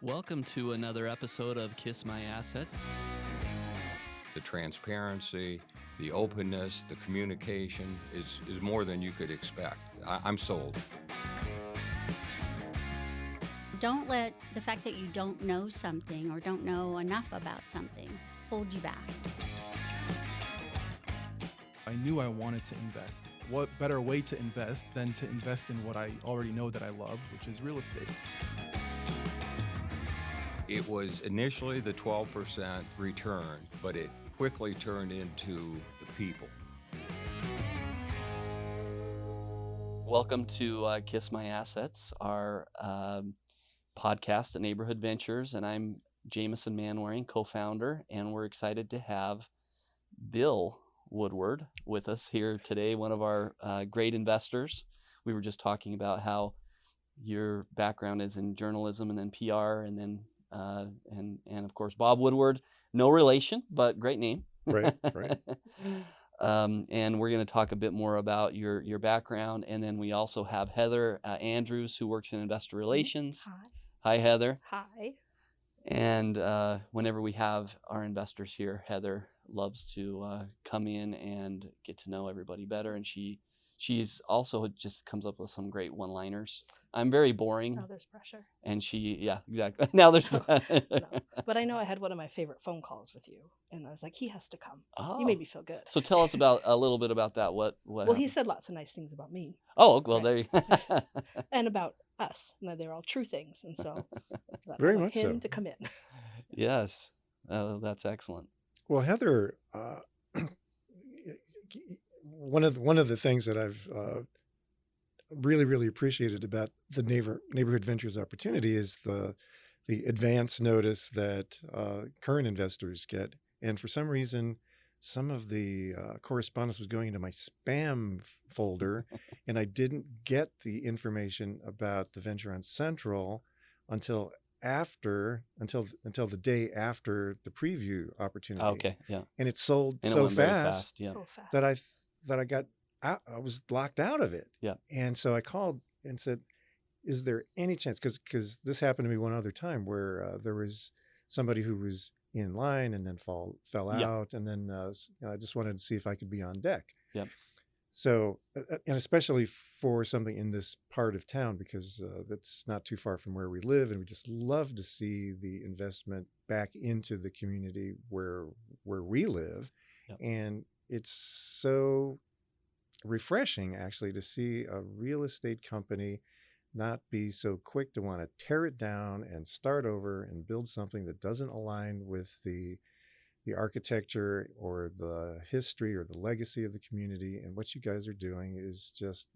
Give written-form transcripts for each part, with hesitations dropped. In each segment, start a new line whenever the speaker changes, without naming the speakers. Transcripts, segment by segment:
Welcome to another episode of Kiss My Assets.
The transparency, the openness, the communication is more than you could expect. I'm sold.
Don't let the fact that you don't know something or don't know enough about something hold you back.
I knew I wanted to invest. What better way to invest than to invest in what I already know that I love, which is real estate.
It was initially the 12% return, but it quickly turned into the people.
Welcome to Kiss My Assets, our podcast at Neighborhood Ventures, and I'm Jamison Manwaring, co-founder, and we're excited to have Bill Woodward with us here today, one of our great investors. We were just talking about how your background is in journalism and then PR, and then and of course Bob Woodward, no relation, but great name.
Right.
And we're going to talk a bit more about your background, and then we also have Heather Andrews, who works in investor relations. Hi, Heather.
Hi.
And whenever we have our investors here, Heather loves to come in and get to know everybody better, and she's also just comes up with some great one-liners. I'm very boring.
Now there's pressure.
And yeah, exactly. Now there's
No. But I know I had one of my favorite phone calls with you, and I was like, he has to come.
Oh.
You made me feel good.
So tell us a little bit about that. What
Well,
happened?
he said lots of nice things about me.
Oh, well,
Right.
there you
And about us. And they're all true things. And so
Very
I want
much
him
so.
to come in.
Yes. That's excellent.
Well, Heather, one of the things that I've really appreciated about the Neighborhood Ventures opportunity is the advance notice that current investors get. And for some reason, some of the correspondence was going into my spam folder, and I didn't get the information about the venture on Central until the day after the preview opportunity.
Okay. Yeah.
And it sold
And it
so
went very
fast,
Yeah.
So fast.
that I got out, I was locked out of it.
Yeah.
And so I called and said, is there any chance, because this happened to me one other time where there was somebody who was in line and then fell
Yeah.
out, and then I just wanted to see if I could be on deck.
Yep.
So, and especially for something in this part of town, because that's not too far from where we live, and we just love to see the investment back into the community where we live.
Yep.
And it's so refreshing, actually, to see a real estate company not be so quick to want to tear it down and start over and build something that doesn't align with the architecture or the history or the legacy of the community. And what you guys are doing is just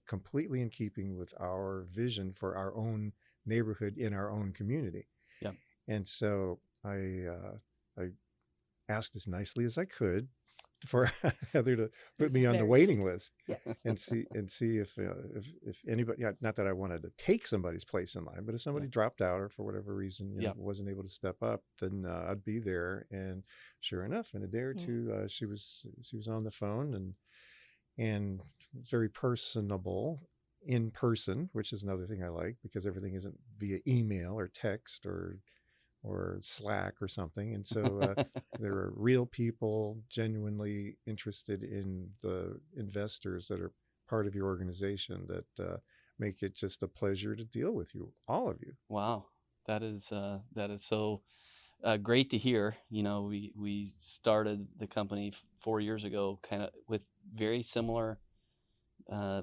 completely in keeping with our vision for our own neighborhood in our own community.
Yep.
And so I asked as nicely as I could for Heather to put me on the waiting list.
Yes.
and see if anybody, not that I wanted to take somebody's place in line, but if somebody dropped out or for whatever reason wasn't able to step up, then I'd be there. And sure enough, in a day or two, she was on the phone and very personable in person, which is another thing I like, because everything isn't via email or text or Slack or something. And so there are real people genuinely interested in the investors that are part of your organization that make it just a pleasure to deal with you, all of you.
Wow. That is so great to hear. You know, we started the company 4 years ago, kind of with very similar,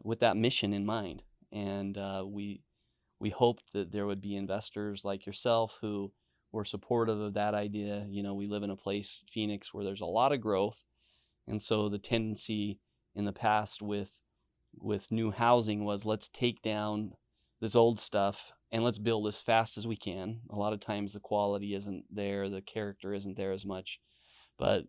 with that mission in mind. And we hoped that there would be investors like yourself who were supportive of that idea. You know, we live in a place, Phoenix, where there's a lot of growth. And so the tendency in the past with new housing was, let's take down this old stuff and let's build as fast as we can. A lot of times the quality isn't there, the character isn't there as much. But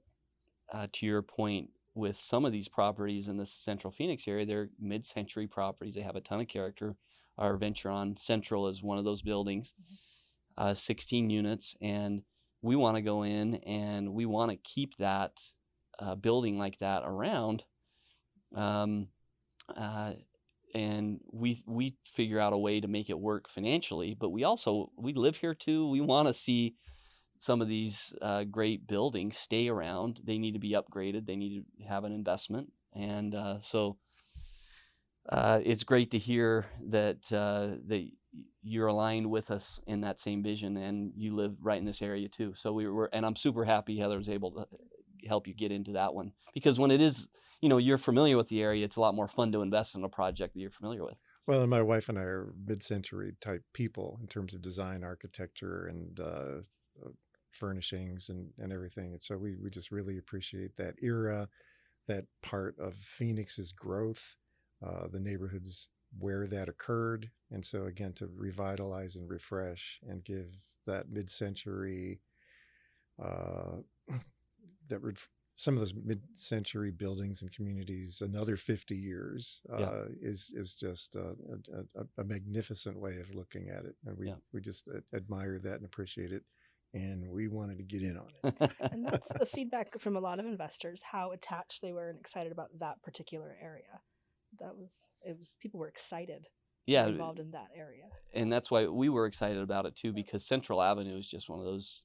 to your point, with some of these properties in the central Phoenix area, they're mid-century properties. They have a ton of character. Our venture on Central is one of those buildings. 16 units, and we want to go in and we want to keep that building like that around. and we figure out a way to make it work financially, but we live here too. We want to see some of these great buildings stay around. They need to be upgraded. They need to have an investment, and it's great to hear that you're aligned with us in that same vision, and you live right in this area too. So and I'm super happy Heather was able to help you get into that one, because when it is, you're familiar with the area, it's a lot more fun to invest in a project that you're familiar with.
Well, and my wife and I are mid-century type people in terms of design, architecture, and furnishings and everything. And so we just really appreciate that era, that part of Phoenix's growth, the neighborhoods where that occurred. And so again, to revitalize and refresh and give that mid-century, some of those mid-century buildings and communities another 50 years is just a magnificent way of looking at it. And we just admire that and appreciate it. And we wanted to get in on it.
And that's the feedback from a lot of investors, how attached they were and excited about that particular area. People were excited to be involved in that area.
And that's why we were excited about it too, because Central Avenue is just one of those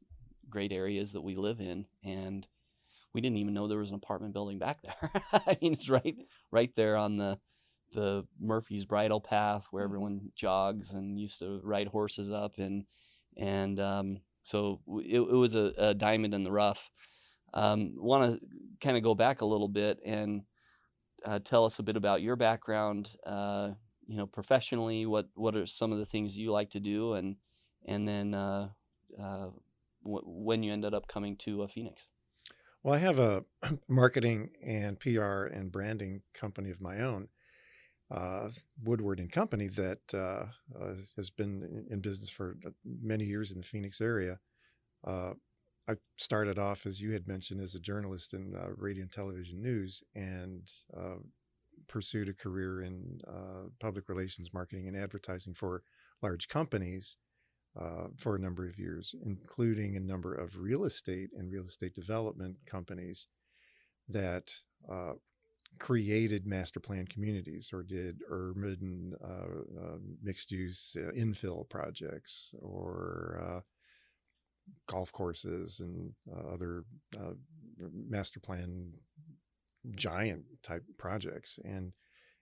great areas that we live in, and we didn't even know there was an apartment building back there. I mean, it's right there on the Murphy's Bridle Path where everyone jogs and used to ride horses up, and so it was a diamond in the rough. Want to kind of go back a little bit and tell us a bit about your background, professionally. What are some of the things you like to do, and then when you ended up coming to Phoenix?
Well, I have a marketing and PR and branding company of my own, Woodward and Company, that has been in business for many years in the Phoenix area. I started off, as you had mentioned, as a journalist in radio and television news, and pursued a career in public relations, marketing, and advertising for large companies for a number of years, including a number of real estate and real estate development companies that created master plan communities or did urban mixed use infill projects or golf courses and other master plan giant type projects. And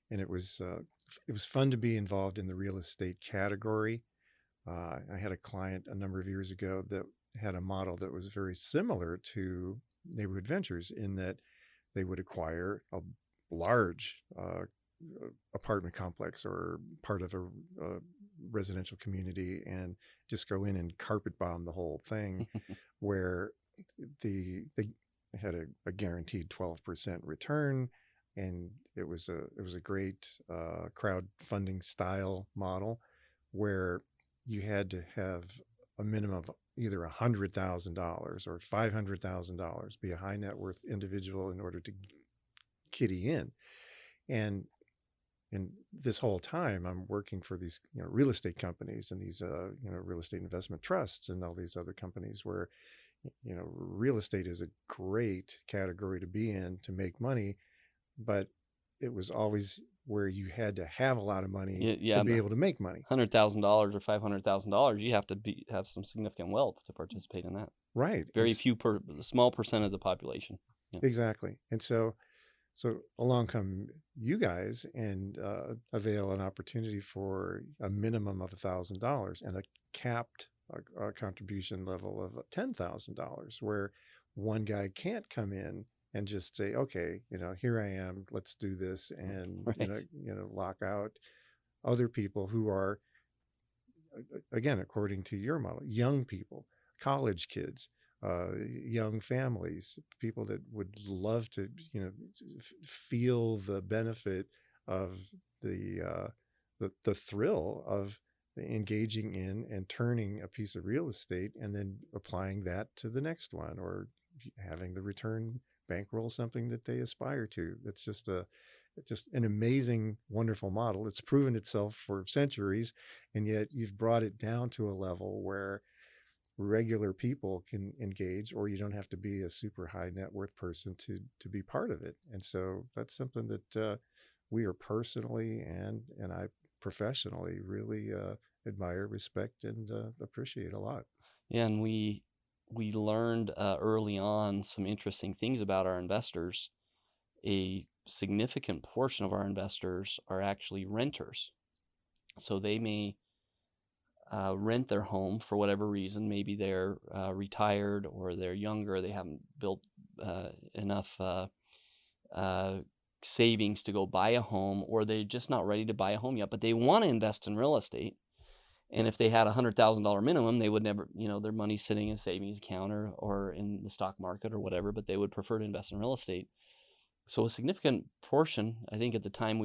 it was fun to be involved in the real estate category. I had a client a number of years ago that had a model that was very similar to Neighborhood Ventures, in that they would acquire a large apartment complex or part of a residential community and just go in and carpet bomb the whole thing, where they had a guaranteed 12% return, and it was a great crowdfunding style model where you had to have a minimum of either $100,000 or $500,000, be a high net worth individual in order to kitty in. And this whole time I'm working for these real estate companies and these real estate investment trusts and all these other companies where real estate is a great category to be in to make money, but it was always where you had to have a lot of money to be able to make money.
$100,000 or $500,000, you have to have some significant wealth to participate in that.
Right.
Very few small percent of the population. Yeah.
Exactly. And so along come you guys and avail an opportunity for a minimum of $1,000 and a capped contribution level of $10,000, where one guy can't come in and just say, okay, here I am, let's do this, and
right.
Lock out other people who are, again, according to your model, young people, college kids, young families, people that would love to, feel the benefit of the thrill of engaging in and turning a piece of real estate and then applying that to the next one, or having the return bankroll something that they aspire to. It's just an amazing, wonderful model. It's proven itself for centuries, and yet you've brought it down to a level where regular people can engage, or you don't have to be a super high net worth person to be part of it. And so that's something that we are personally and I professionally really admire, respect, and appreciate a lot.
Yeah, and we learned early on some interesting things about our investors. A significant portion of our investors are actually renters, so they may rent their home for whatever reason. Maybe they're retired, or they're younger. They haven't built enough savings to go buy a home, or they're just not ready to buy a home yet, but they want to invest in real estate. And if they had $100,000 minimum, they would never, their money's sitting in a savings account or in the stock market or whatever, but they would prefer to invest in real estate. So a significant portion, I think at the time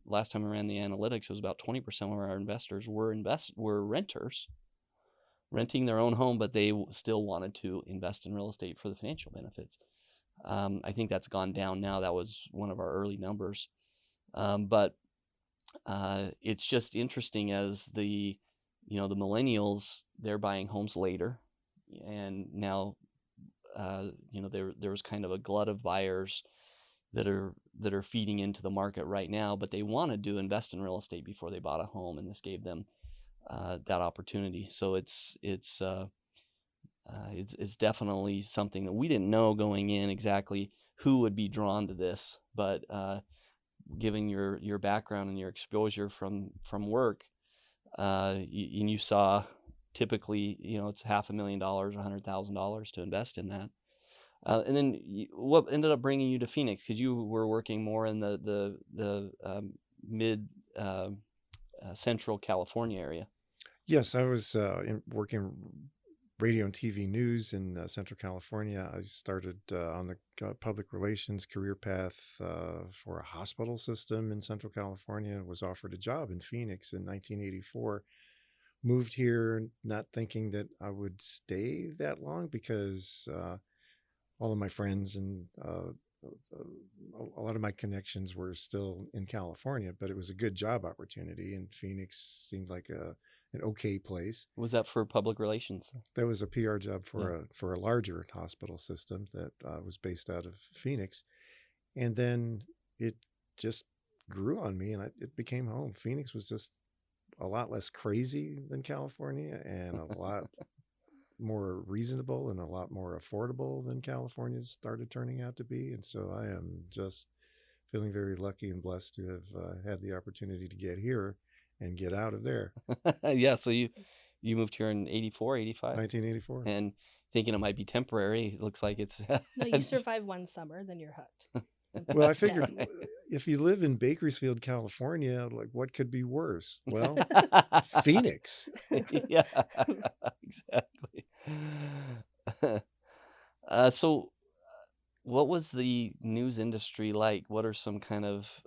last time we ran the analytics, it was about 20% of our investors were renters, renting their own home, but they still wanted to invest in real estate for the financial benefits. I think that's gone down now. That was one of our early numbers. But it's just interesting as the millennials, they're buying homes later, and now there was kind of a glut of buyers that are feeding into the market right now, but they wanted to invest in real estate before they bought a home, and this gave them that opportunity. So it's definitely something that we didn't know going in exactly who would be drawn to this, but given your background and your exposure from work, you saw typically, it's $500,000, $100,000 to invest in that. And then what ended up bringing you to Phoenix? Because you were working more in the mid central California area.
Yes, I was working radio and TV news in Central California. I started on the public relations career path for a hospital system in Central California. Was offered a job in Phoenix in 1984. Moved here not thinking that I would stay that long, because all of my friends and a lot of my connections were still in California, but it was a good job opportunity, and Phoenix seemed like an okay place.
Was that for public relations?
That was a PR job for a larger hospital system that was based out of Phoenix, and then it just grew on me, and it became home. Phoenix was just a lot less crazy than California, and a lot more reasonable and a lot more affordable than California started turning out to be. And so I am just feeling very lucky and blessed to have had the opportunity to get here and get out of there.
Yeah, so you moved here in 84, 85?
1984.
And thinking it might be temporary, it looks like it's...
No, you survive one summer, then you're hooked.
Well, I figured if you live in Bakersfield, California, like, what could be worse? Well, Phoenix.
Yeah, exactly. So what was the news industry like? What are some kind of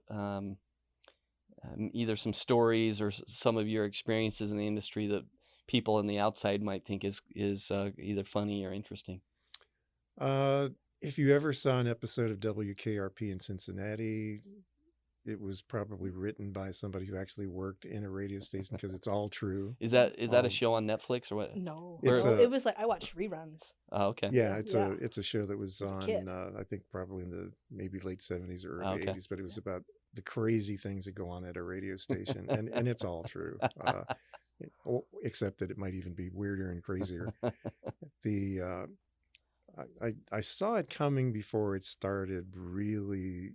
either some stories or some of your experiences in the industry that people on the outside might think is either funny or interesting?
If you ever saw an episode of WKRP in Cincinnati, it was probably written by somebody who actually worked in a radio station, because it's all true.
Is that a show on Netflix or what?
No,
it
was like I watched reruns.
Oh, okay.
Yeah, it's a show that was on
a
I think probably in the maybe late 70s or early
Okay.
80s, but it was about the crazy things that go on at a radio station, and it's all true, except that it might even be weirder and crazier. I saw it coming before it started really,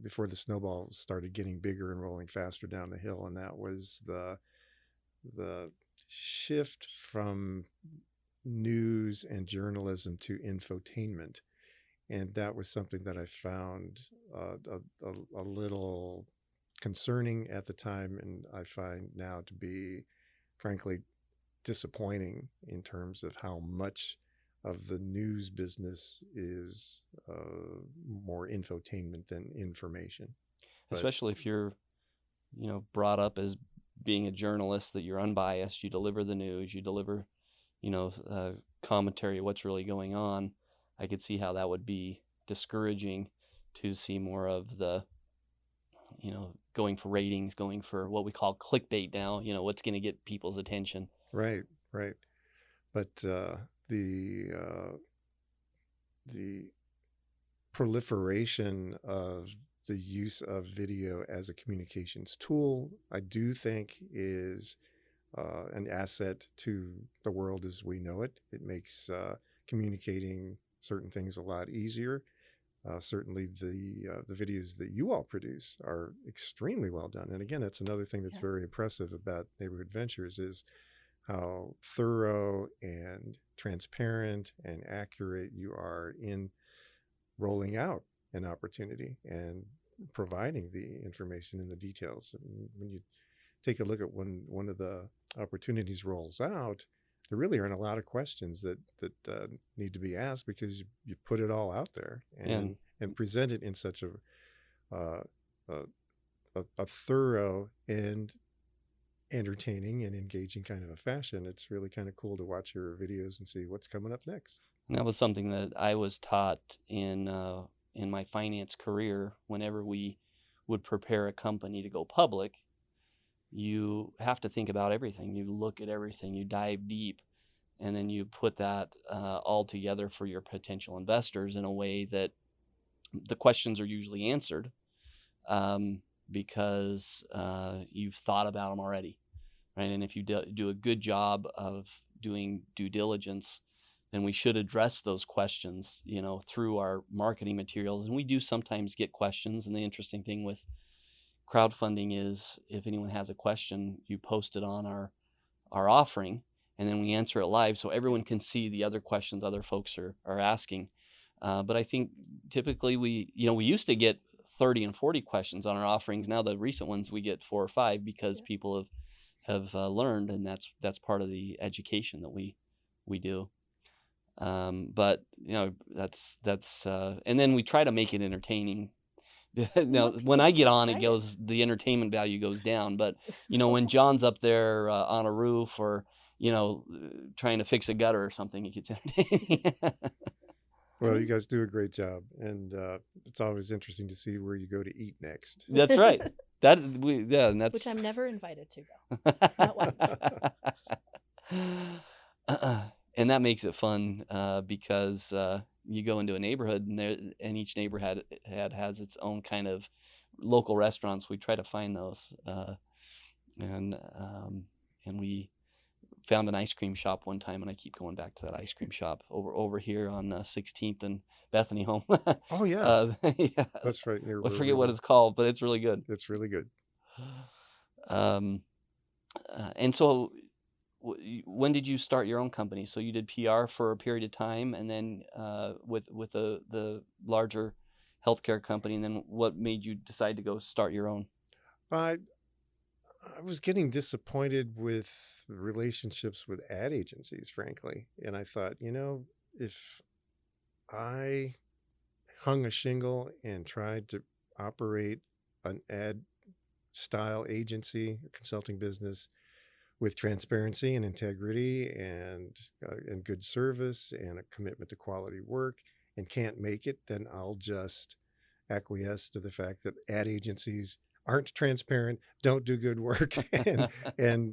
before the snowball started getting bigger and rolling faster down the hill, and that was the shift from news and journalism to infotainment. And that was something that I found a little concerning at the time, and I find now to be, frankly, disappointing in terms of how much of the news business is more infotainment than information.
Especially if you're, brought up as being a journalist, that you're unbiased, you deliver the news, you deliver, commentary of what's really going on. I could see how that would be discouraging to see more of the, going for ratings, going for what we call clickbait now, what's going to get people's attention.
Right. But the proliferation of the use of video as a communications tool, I do think is an asset to the world as we know it. It makes communicating certain things a lot easier. Certainly the videos that you all produce are extremely well done. And again, that's another thing that's very impressive about Neighborhood Ventures is how thorough and transparent and accurate you are in rolling out an opportunity and providing the information and the details. And when you take a look at when one of the opportunities rolls out, there really aren't a lot of questions that need to be asked because you put it all out there and present it in such a thorough and entertaining and engaging kind of a fashion. It's really kind of cool to watch your videos and see what's coming up next.
And that was something that I was taught in my finance career. Whenever we would prepare a company to go public, you have to think about everything. You look at everything, you dive deep, and then you put that all together for your potential investors in a way that the questions are usually answered because you've thought about them already, right? And if you do a good job of doing due diligence, then we should address those questions, through our marketing materials. And we do sometimes get questions. And the interesting thing with crowdfunding is if anyone has a question, you post it on our offering, and then we answer it live so everyone can see the other questions other folks are asking. But I think typically we used to get 30 and 40 questions on our offerings. Now the recent ones we get 4 or 5 because people have learned, and that's part of the education that we do. But that's and then we try to make it entertaining. Now, when I get on, the entertainment value goes down. But when John's up there on a roof or trying to fix a gutter or something, it gets entertaining.
Well, you guys do a great job, and it's always interesting to see where you go to eat next.
That's right. And that's
which I'm never invited to go. Not once.
And that makes it fun because you go into a neighborhood and each neighborhood has its own kind of local restaurants. We try to find those, and we found an ice cream shop one time, and I keep going back to that ice cream shop over here on 16th and Bethany Home.
Oh yeah,
yeah,
that's right.
I forget what it's called, but it's really good.
It's really good.
And so, when did you start your own company? So you did PR for a period of time, and then with the larger healthcare company, and then what made you decide to go start your own?
I was getting disappointed with relationships with ad agencies, frankly. And I thought, if I hung a shingle and tried to operate an ad style agency, a consulting business with transparency and integrity and good service and a commitment to quality work and can't make it, then I'll just acquiesce to the fact that ad agencies aren't transparent, don't do good work, and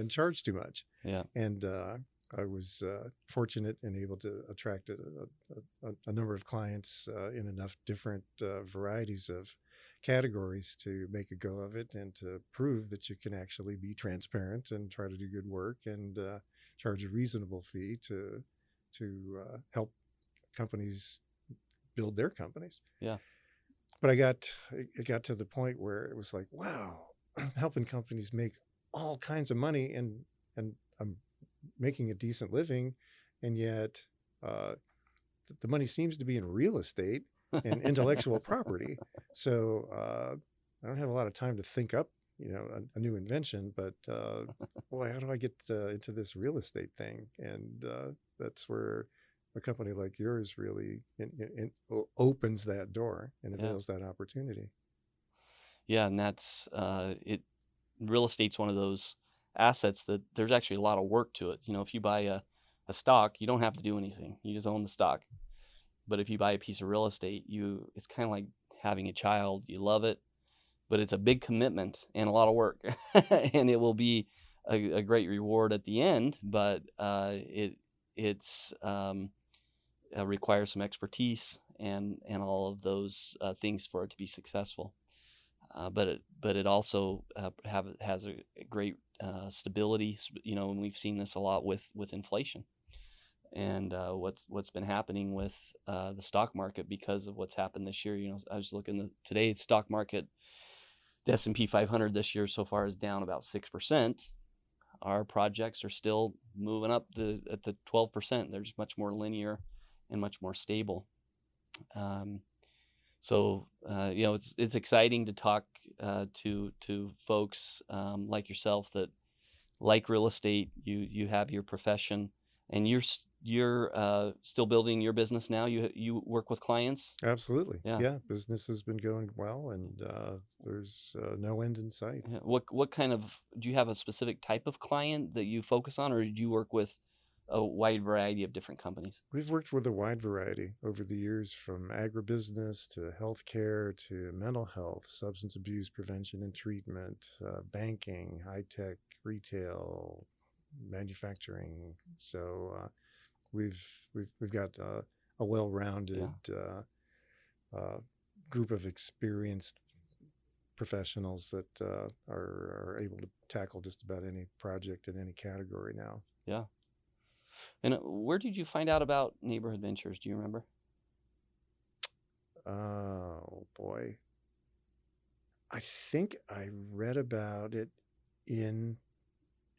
charge too much.
Yeah.
And I was fortunate and able to attract a number of clients in enough different varieties of categories to make a go of it and to prove that you can actually be transparent and try to do good work and charge a reasonable fee to help companies build their companies.
Yeah.
But it got to the point where it was like, wow, I'm helping companies make all kinds of money and I'm making a decent living. And yet the money seems to be in real estate and intellectual property. So I don't have a lot of time to think up, a new invention, but boy, how do I get into this real estate thing? And that's where a company like yours really opens that door and avails that opportunity.
Yeah, and that's it. Real estate's one of those assets that there's actually a lot of work to it. If you buy a stock, you don't have to do anything; you just own the stock. But if you buy a piece of real estate, it's kind of like having a child. You love it, but it's a big commitment and a lot of work, and it will be a great reward at the end. But it's requires some expertise and all of those things for it to be successful. But it also has a great stability, and we've seen this a lot with inflation and what's been happening with the stock market because of what's happened this year. I was looking at today's stock market. The S&P 500 this year so far is down about 6%. Our projects are still moving up at the 12%. They're just much more linear and much more stable. So it's exciting to talk to folks like yourself that like real estate. You have your profession, and you're still building your business now. You work with clients.
Absolutely.
Yeah.
Yeah. Business has been going well, and there's no end in sight.
Yeah. What kind of, do you have a specific type of client that you focus on, or do you work with a wide variety of different companies?
We've worked with a wide variety over the years, from agribusiness to healthcare to mental health, substance abuse prevention and treatment, banking, high tech, retail, manufacturing. So we've got a well-rounded group of experienced professionals that are able to tackle just about any project in any category now.
Yeah. And where did you find out about Neighborhood Ventures? Do you remember?
Oh boy, I think I read about it in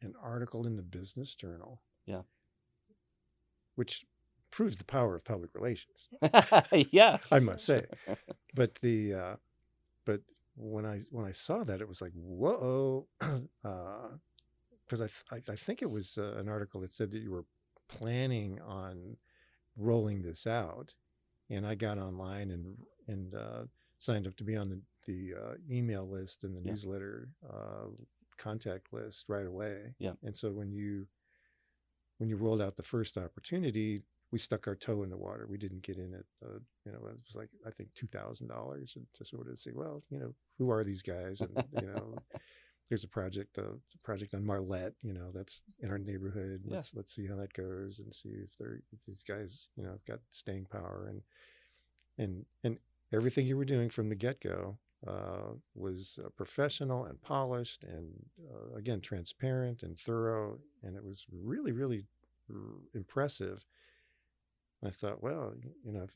an article in the Business Journal.
Yeah.
Which proves the power of public relations.
Yeah,
I must say. But but when I saw that, it was like, whoa, because I think it was an article that said that you were planning on rolling this out, and I got online and signed up to be on the email list and the newsletter contact list right away.
Yeah.
And so when you rolled out the first opportunity, we stuck our toe in the water. We didn't get in at, it was like, I think $2,000, and to sort of say, well, who are these guys? And, there's a project on Marlette, that's in our neighborhood. Let's see how that goes and see if these guys, got staying power, and everything you were doing from the get-go was professional and polished and again, transparent and thorough. And it was really, really impressive. I thought, well,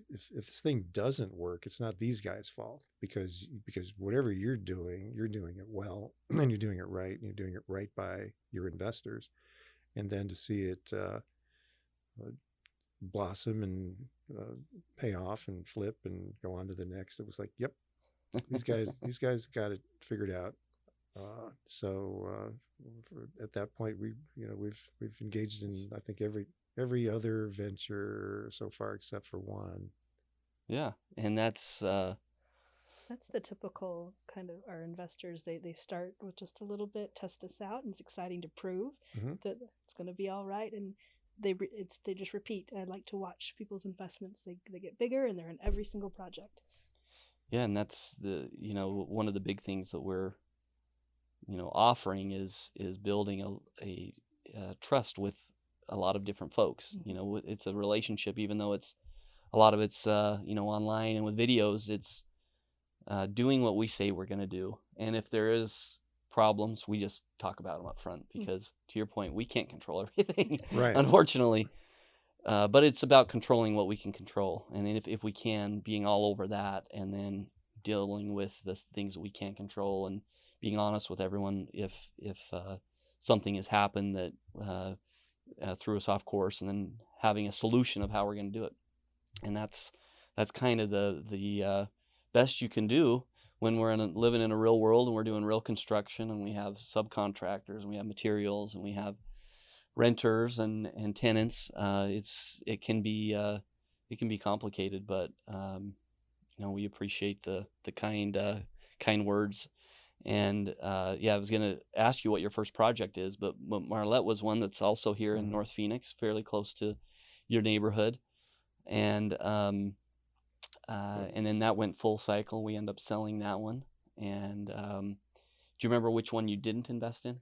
if this thing doesn't work, it's not these guys' fault, because whatever you're doing it well, and you're doing it right, and you're doing it right by your investors. And then to see it blossom and pay off and flip and go on to the next, it was like, yep, these guys got it figured out. At that point, we've engaged in, I think, every other venture so far except for one.
Yeah, and that's
the typical kind of our investors. They start with just a little bit, test us out, and it's exciting to prove that it's going to be all right, and they just repeat. I like to watch people's investments. They get bigger, and they're in every single project.
Yeah, and that's one of the big things that we're offering is building a trust with a lot of different folks. It's a relationship, even though it's a lot of it's online and with videos. It's doing what we say we're going to do, and if there is problems, we just talk about them up front, because to your point, we can't control everything,
right?
Unfortunately, but it's about controlling what we can control, and if we can, being all over that, and then dealing with the things that we can't control, and being honest with everyone if something has happened that threw us off course, and then having a solution of how we're going to do it. And that's kind of the best you can do when we're living in a real world, and we're doing real construction, and we have subcontractors, and we have materials, and we have renters and tenants. It can be complicated, but we appreciate the kind words. And I was going to ask you what your first project is, but Marlette was one that's also here in North Phoenix, fairly close to your neighborhood. And then that went full cycle. We ended up selling that one. And do you remember which one you didn't invest in?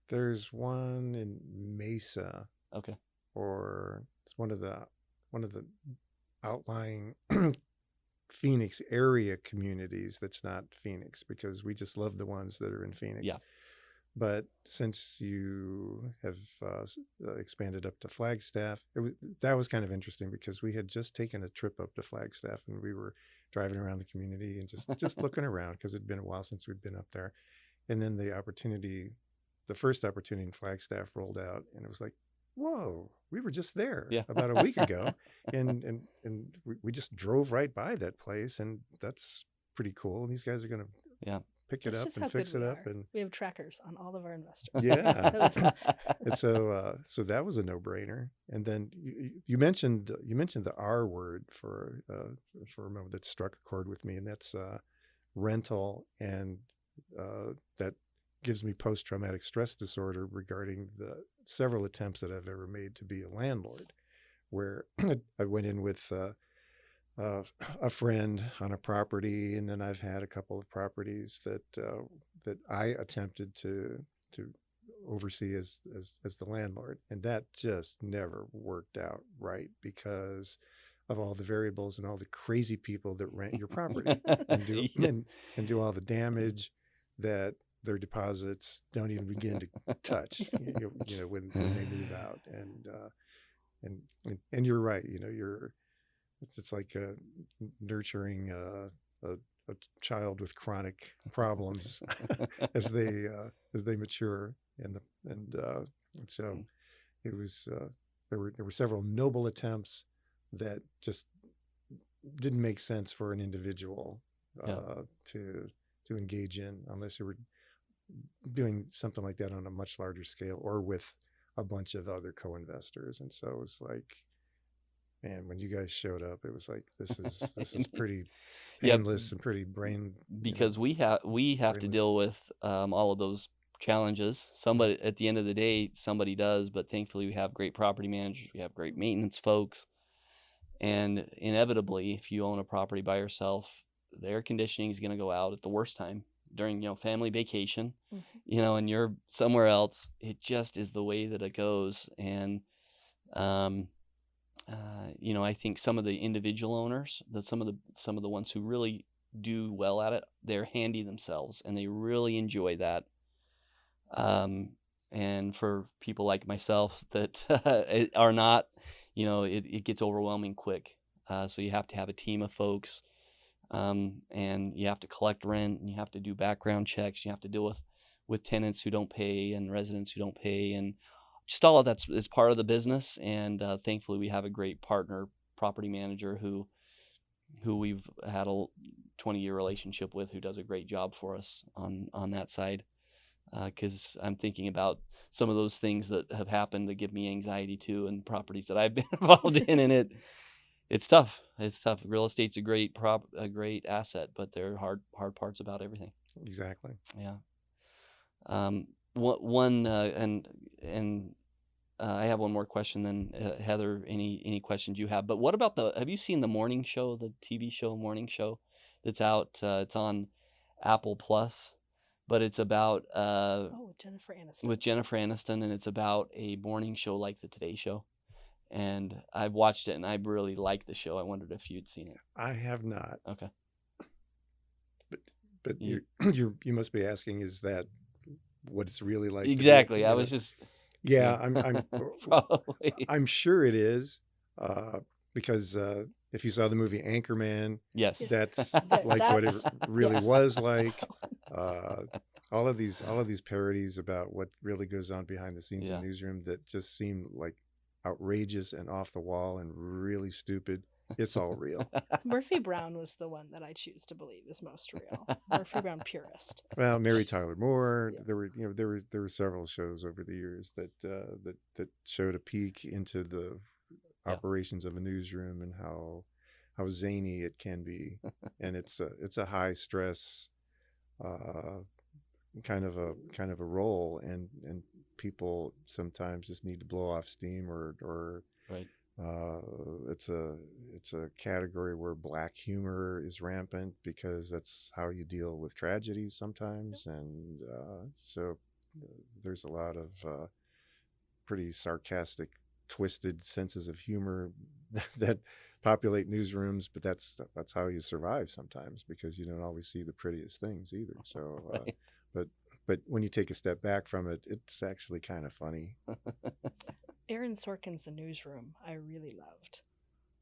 There's one in Mesa.
Okay.
Or it's one of outlying Phoenix area communities that's not Phoenix, because we just love the ones that are in Phoenix.
Yeah.
But since you have expanded up to Flagstaff, that was kind of interesting, because we had just taken a trip up to Flagstaff, and we were driving around the community and just looking around, because it'd been a while since we'd been up there. And then the first opportunity in Flagstaff rolled out, and it was like, whoa, we were just there about a week ago, and we just drove right by that place, and that's pretty cool. And these guys are going to pick it up and fix it up, and
we have trackers on all of our investors.
Yeah. And so that was a no-brainer. And then you mentioned the R word for a moment that struck a chord with me, and that's rental, and that gives me post-traumatic stress disorder regarding the several attempts that I've ever made to be a landlord, where I went in with a friend on a property, and then I've had a couple of properties that I attempted to oversee as the landlord, and that just never worked out right, because of all the variables and all the crazy people that rent your property and do all the damage that their deposits don't even begin to touch, when they move out, and you're right, it's like nurturing a child with chronic problems as they mature, and so it was there were several noble attempts that just didn't make sense for an individual to engage in, unless you were doing something like that on a much larger scale or with a bunch of other co-investors. And so it was like, man, when you guys showed up, it was like, this is pretty painless and pretty
because we have to deal with all of those challenges. Somebody at the end of the day, somebody does, but thankfully we have great property managers, we have great maintenance folks, and inevitably, if you own a property by yourself, the air conditioning is going to go out at the worst time during family vacation, and you're somewhere else. It just is the way that it goes. And I think some of the individual owners, some of the ones who really do well at it, they're handy themselves and they really enjoy that. And for people like myself that are not, it gets overwhelming quick. So you have to have a team of folks, and you have to collect rent, and you have to do background checks. You have to deal with tenants who don't pay and residents who don't pay, and just all of that is part of the business. And thankfully, we have a great partner, property manager, who we've had a 20-year relationship with, who does a great job for us on that side. Because I'm thinking about some of those things that have happened that give me anxiety too, and properties that I've been involved in, and it's tough. It's tough. Real estate's a great asset, but there are hard parts about everything.
Exactly.
Yeah. I have one more question. Then Heather, any questions you have? But what about have you seen the morning show, the TV show Morning Show, that's out? It's on Apple Plus, but it's about with Jennifer Aniston, and it's about a morning show like the Today Show. And I've watched it, and I really like the show. I wondered if you'd seen it.
I have not.
Okay.
But you must be asking, is that what it's really like?
Exactly. I was just.
Yeah, I'm
probably.
I'm sure it is, because if you saw the movie Anchorman,
yes,
that's like what it really was like. All of these parodies about what really goes on behind the scenes in the newsroom that just seem like outrageous and off the wall and really stupid. It's all real.
Murphy Brown was the one that I choose to believe is most real. Murphy Brown purist.
Well, Mary Tyler Moore. Yeah. There were several shows over the years that showed a peek into the operations of a newsroom and how zany it can be, and it's a high stress kind of a role, and people sometimes just need to blow off steam or
right.
It's a category where black humor is rampant, because that's how you deal with tragedy sometimes, and so there's a lot of pretty sarcastic, twisted senses of humor that populate newsrooms, but that's how you survive sometimes, because you don't always see the prettiest things either. So,
Right.
but when you take a step back from it, it's actually kind of funny.
Aaron Sorkin's The Newsroom, I really loved.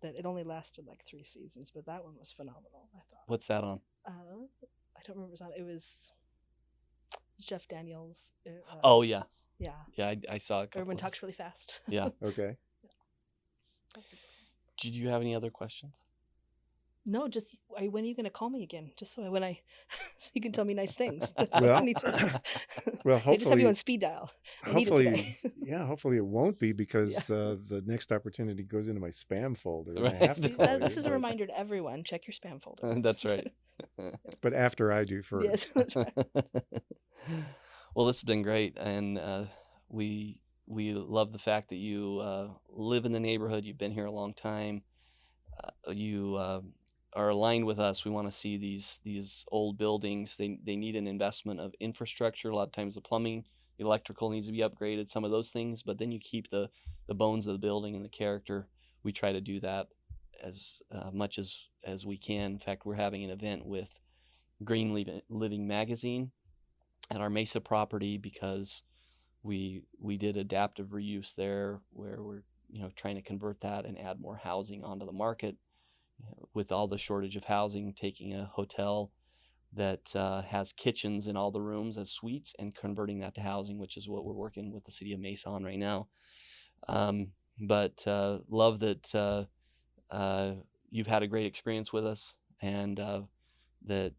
That it only lasted like 3 seasons, but that one was phenomenal, I thought.
What's that on?
I don't remember. It was Jeff Daniels.
Oh yeah,
Yeah.
yeah. I saw it.
Everyone talks really fast.
Yeah.
Okay.
That's a-
Did you have any other questions?
No, just when are you going to call me again? Just so so you can tell me nice things. That's what
Well,
I need to know.
well,
I just have
hopefully,
you on speed dial. I need it
hopefully,
today.
yeah, hopefully it won't be, because the next opportunity goes into my spam folder. And I
Right.
have to call
This
you,
is a
but-
reminder to everyone: check your spam folder.
That's right.
But after I do first.
Yes, that's right.
Well, this has been great, and we love the fact that you live in the neighborhood. You've been here a long time. You are aligned with us. We want to see these old buildings. They need an investment of infrastructure. A lot of times the plumbing, the electrical needs to be upgraded, some of those things, but then you keep the bones of the building and the character. We try to do that as much as we can. In fact, we're having an event with Green Living Magazine at our Mesa property, because we did adaptive reuse there, where we're trying to convert that and add more housing onto the market. With all the shortage of housing, taking a hotel that has kitchens in all the rooms as suites and converting that to housing, which is what we're working with the city of Mesa on right now. But love that you've had a great experience with us, and that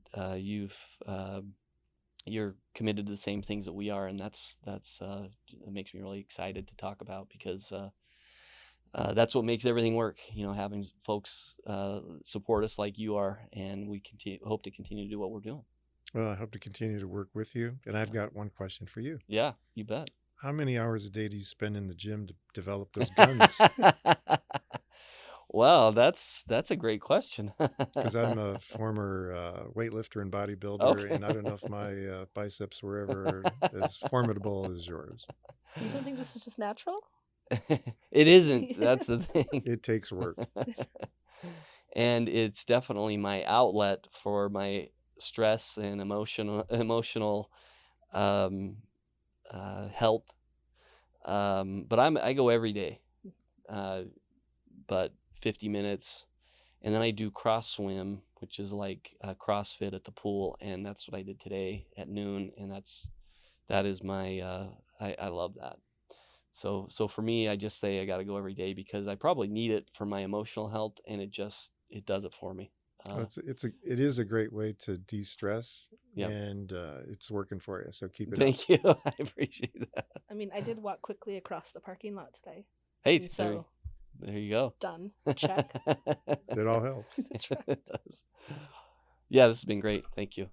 you're committed to the same things that we are, and that's it makes me really excited to talk about, because that's what makes everything work. Having folks support us like you are, and we hope to continue to do what we're doing.
Well, I hope to continue to work with you. And I've got one question for you.
Yeah, you bet.
How many hours a day do you spend in the gym to develop those guns?
Well, that's a great question.
Because I'm a former weightlifter and bodybuilder,
Okay.
and I don't know if my biceps were ever as formidable as yours.
You don't think this is just natural?
It isn't. That's the thing.
It takes work.
And it's definitely my outlet for my stress and emotional health. But I go every day, but 50 minutes, and then I do cross swim, which is like CrossFit at the pool, and that's what I did today at noon, and that is my I love that. So for me, I just say I got to go every day, because I probably need it for my emotional health, and it does it for me.
Well, it is a great way to de-stress,
Yep.
and it's working for you. So keep it up.
Thank you. I appreciate that.
I mean, I did walk quickly across the parking lot today.
Hey,
And so
there you go.
done. Check.
It all helps.
That's right.
It does. Yeah, this has been great. Thank you.